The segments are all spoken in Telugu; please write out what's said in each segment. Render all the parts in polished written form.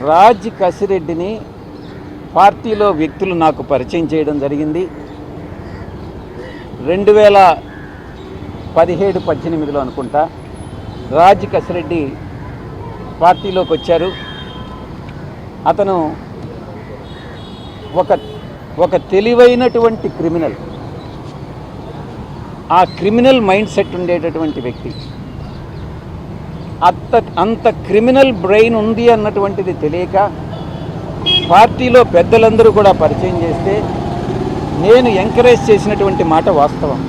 రాజ్ కసిరెడ్డిని పార్టీలో వ్యక్తులు నాకు పరిచయం చేయడం జరిగింది. 2017-18లో అనుకుంటా రాజ్ కసిరెడ్డి పార్టీలోకి వచ్చారు. అతను ఒక తెలివైనటువంటి క్రిమినల్, ఆ క్రిమినల్ మైండ్ సెట్ ఉండేటటువంటి వ్యక్తి. అంత క్రిమినల్ బ్రెయిన్ ఉంది అన్నటువంటిది తెలియక పార్టీలో పెద్దలందరూ కూడా పరిచయం చేస్తే నేను ఎంకరేజ్ చేసినటువంటి మాట వాస్తవం.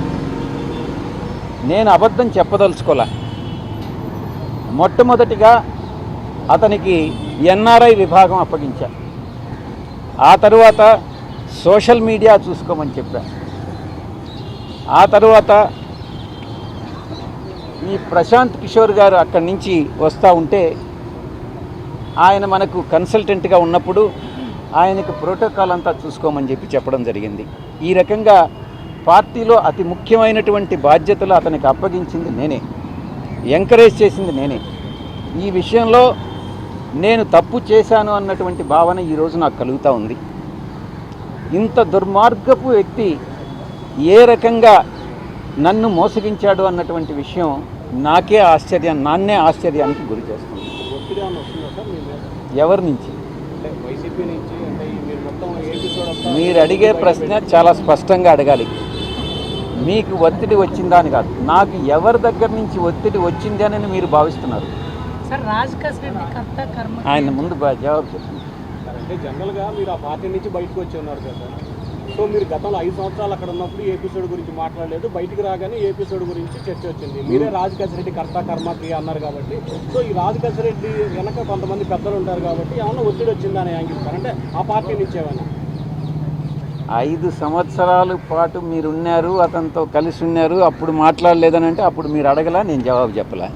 నేను అబద్ధం చెప్పదలుచుకోలే. మొట్టమొదటిగా అతనికి ఎన్ఆర్ఐ విభాగం అప్పగించా. ఆ తరువాత సోషల్ మీడియా చూసుకోమని చెప్పా. ఆ తరువాత ఈ ప్రశాంత్ కిషోర్ గారు అక్కడి నుంచి వస్తూ ఉంటే ఆయన మనకు కన్సల్టెంట్గా ఉన్నప్పుడు ఆయనకు ప్రోటోకాల్ అంతా చూసుకోమని చెప్పడం జరిగింది. ఈ రకంగా పార్టీలో అతి ముఖ్యమైనటువంటి బాధ్యతలు అతనికి అప్పగించింది నేనే, ఎంకరేజ్ చేసింది నేనే. ఈ విషయంలో నేను తప్పు చేశాను అన్నటువంటి భావన ఈరోజు నాకు కలుగుతూ ఉంది. ఇంత దుర్మార్గపు వ్యక్తి ఏ రకంగా నన్ను మోసగించాడు అన్నటువంటి విషయం నాన్నే ఆశ్చర్యానికి గురి చేస్తుంది. ఎవరి నుంచి? మీరు అడిగే ప్రశ్న చాలా స్పష్టంగా అడగాలి. మీకు ఒత్తిడి వచ్చిందా అని కాదు, నాకు ఎవరి దగ్గర నుంచి ఒత్తిడి వచ్చింది అని మీరు భావిస్తున్నారు? ఆయన ముందు జవాబు చెప్పండి. అంటే జనరల్గా మీరు ఆ పార్టీ నుంచి బయటకు వచ్చి ఉన్నారు కదా, సో మీరు గతంలో 5 సంవత్సరాలు అక్కడ ఉన్నప్పుడు ఏ ఎపిసోడ్ గురించి మాట్లాడలేదు, బయటికి రాగానే ఏ ఎపిసోడ్ గురించి చర్చ వచ్చింది. మీరే రాజ్ కసిరెడ్డి కర్త కర్మ క్రియ అన్నారు కాబట్టి, సో ఈ రాజ్ కసిరెడ్డి వెనక కొంతమంది పెద్దలు ఉంటారు కాబట్టి ఏమన్నా ఒత్తిడి వచ్చిందా అని యాంగిస్తారు అంటే ఆ పార్టీ నుంచి ఏమైనా? 5 సంవత్సరాల పాటు మీరున్నారు, అతనితో కలిసి ఉన్నారు, అప్పుడు మాట్లాడలేదని అంటే అప్పుడు మీరు అడగలా, నేను జవాబు చెప్పలా.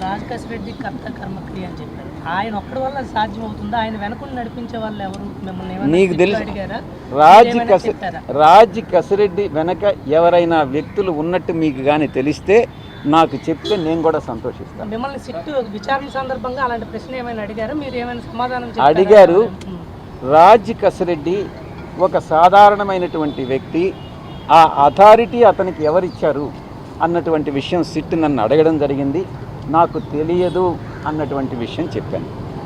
రాజ్ కసిరెడ్డి కర్త కర్మ క్రియ అని చెప్పారు. ఆయన ఒక్కడి వల్ల సాధ్యం అవుతుందా? ఆయన వెనకుండా నడిపించే వాళ్ళు ఎవరు? మిమ్మల్ని నీకు తెలుసు, రాజ్ కసిరెడ్డి వెనక ఎవరైనా వ్యక్తులు ఉన్నట్టు మీకు కానీ తెలిస్తే నాకు చెప్తే నేను కూడా సంతోషిస్తాను. మిమ్మల్ని సిట్టు విచారణ సందర్భంగా అలాంటి ప్రశ్న ఏమైనా అడిగారు? మీరు ఏమైనా సమాధానం అడిగారు? రాజ్ కసిరెడ్డి ఒక సాధారణమైనటువంటి వ్యక్తి. ఆ అథారిటీ అతనికి ఎవరిచ్చారు అన్నటువంటి విషయం సిట్ నన్ను అడగడం జరిగింది. నాకు తెలియదు అన్నటువంటి విషయం చెప్పాను.